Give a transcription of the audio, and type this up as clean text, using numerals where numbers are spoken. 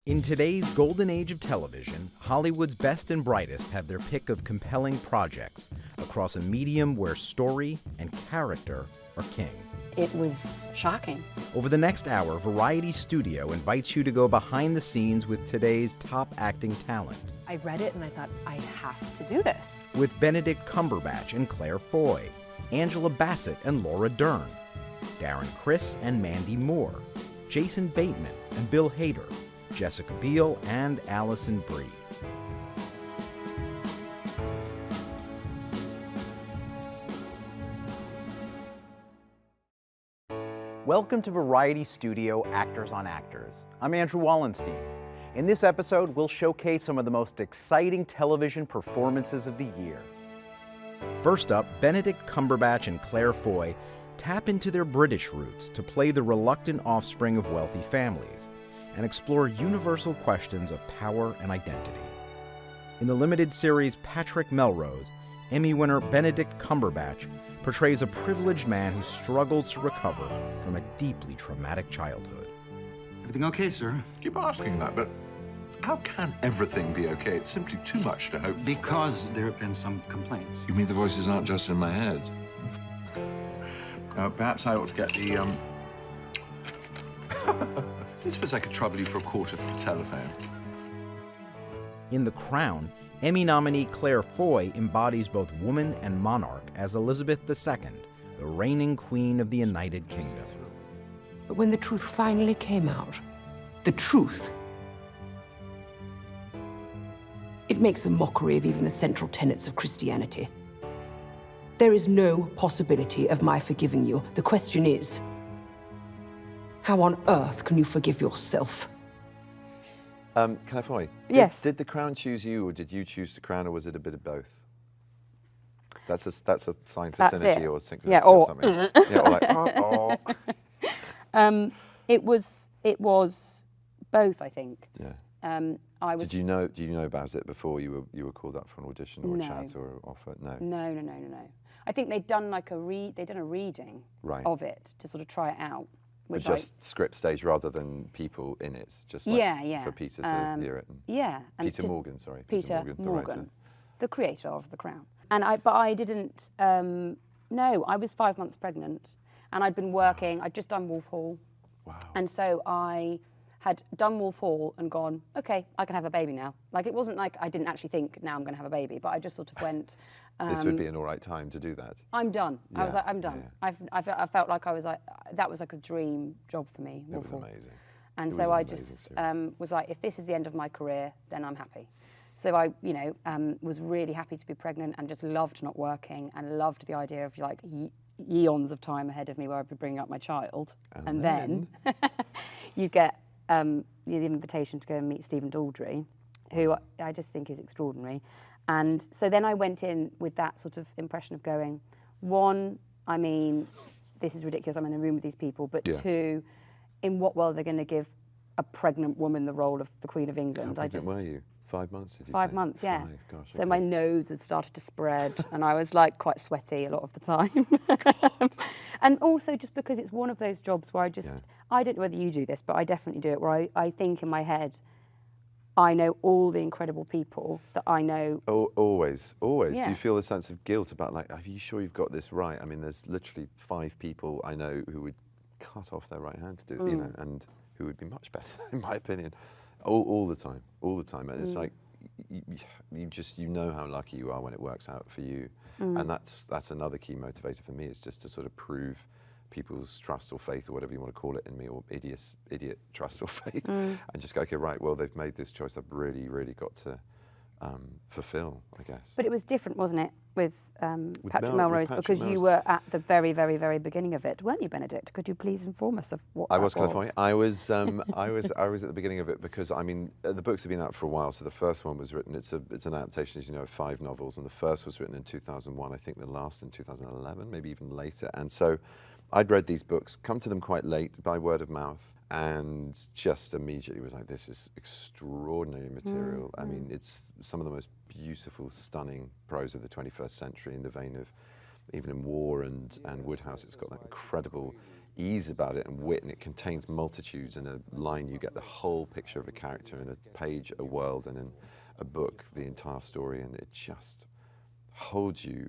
In today's golden age of television, Hollywood's best and brightest have their pick of compelling projects across a medium where story and character are king. It was shocking. Over the next hour, Variety Studio invites you to go behind the scenes with today's top acting talent. I read it and I thought, I have to do this. With Benedict Cumberbatch and Claire Foy, Angela Bassett and Laura Dern, Darren Criss and Mandy Moore, Jason Bateman and Bill Hader, Jessica Biel and Alison Brie. Welcome to Variety Studio Actors on Actors. I'm Andrew Wallenstein. In this episode, we'll showcase some of the most exciting television performances of the year. First up, Benedict Cumberbatch and Claire Foy tap into their British roots to play the reluctant offspring of wealthy families and explore universal questions of power and identity. In the limited series Patrick Melrose, Emmy winner Benedict Cumberbatch portrays a privileged man who struggles to recover from a deeply traumatic childhood. Everything okay, sir? Keep asking that, but how can everything be okay? It's simply too much to hope. Because there have been some complaints. You mean the voices aren't just in my head? Perhaps I ought to get the, I suppose I could trouble you for a quarter for the telephone. In The Crown, Emmy nominee Claire Foy embodies both woman and monarch as Elizabeth II, the reigning queen of the United Kingdom. But when the truth finally came out, the truth, it makes a mockery of even the central tenets of Christianity. There is no possibility of my forgiving you. The question is, how on earth can you forgive yourself? Claire Foy, Yes. Did the Crown choose you, or did you choose the Crown, or was it a bit of both? That's a sign for That's synergy it. or synchronicity Yeah, or or- something. Yeah, or like, oh. It was both, I think. Yeah. I was Do you know about it before you were called up for an audition or a No. chat or an offer? No. no. I think they'd done like a reading Right. of it to sort of try it out. But Which just script stage rather than people in it, just like Yeah. for Peter to hear it. yeah, and Peter Morgan, sorry. Peter the Morgan, writer. the creator of The Crown. But I didn't. No, I was 5 months pregnant, and I'd been working. I'd just done Wolf Hall. Wow. And so I had done Wolf Hall and gone, okay, I can have a baby now. Like, it wasn't like I didn't actually think, now I'm going to have a baby, but I just sort of went, This would be an all right time to do that. I'm done. I was Yeah, like, I'm done. yeah. I felt like I was like, that was like a dream job for me. It Wolf was Hall. amazing. And It so was an I amazing just series. was like, if this is the end of my career, then I'm happy. So I, was really happy to be pregnant and just loved not working and loved the idea of like eons of time ahead of me where I'd be bringing up my child. And then you get the invitation to go and meet Stephen Daldry, who I just think is extraordinary. And so then I went in with that sort of impression of going, one, I mean, this is ridiculous, I'm in a room with these people, but Yeah. two, in what world are they going to give a pregnant woman the role of the Queen of England? How pregnant were you? 5 months, did you 5 say? months, yeah. 5, gosh. So okay. my nose had started to spread and I was like quite sweaty a lot of the time. And also just because it's one of those jobs where I don't know whether you do this, but I definitely do it, where I think in my head, I know all the incredible people that I know. Always. Yeah. Do you feel a sense of guilt about, like, are you sure you've got this right? I mean, there's literally 5 people I know who would cut off their right hand to do, and who would be much better, in my opinion, all the time. And it's like, you know how lucky you are when it works out for you. And that's another key motivator for me, is just to sort of prove people's trust or faith or whatever you want to call it in me, or idiot trust or faith, and just go, okay, right, well, they've made this choice I've really, really got to fulfill, I guess. But it was different, wasn't it, with Patrick with Patrick Melrose, because you Melrose. were at the very, very, very beginning of it, weren't you, Benedict? Could you please inform us of what I that was was? California. I was at the beginning of it because, I mean, the books have been out for a while. So the first one was written. It's an adaptation, as you know, of 5 novels, and the first was written in 2001. I think the last in 2011, maybe even later. And so, I'd read these books, come to them quite late by word of mouth, and just immediately was like, this is extraordinary material. I mean, it's some of the most beautiful, stunning prose of the 21st century, in the vein of, even in War and Woodhouse, it's got that incredible ease about it and wit, and it contains multitudes. In a line, you get the whole picture of a character, in a page, a world, and in a book, the entire story, and it just holds you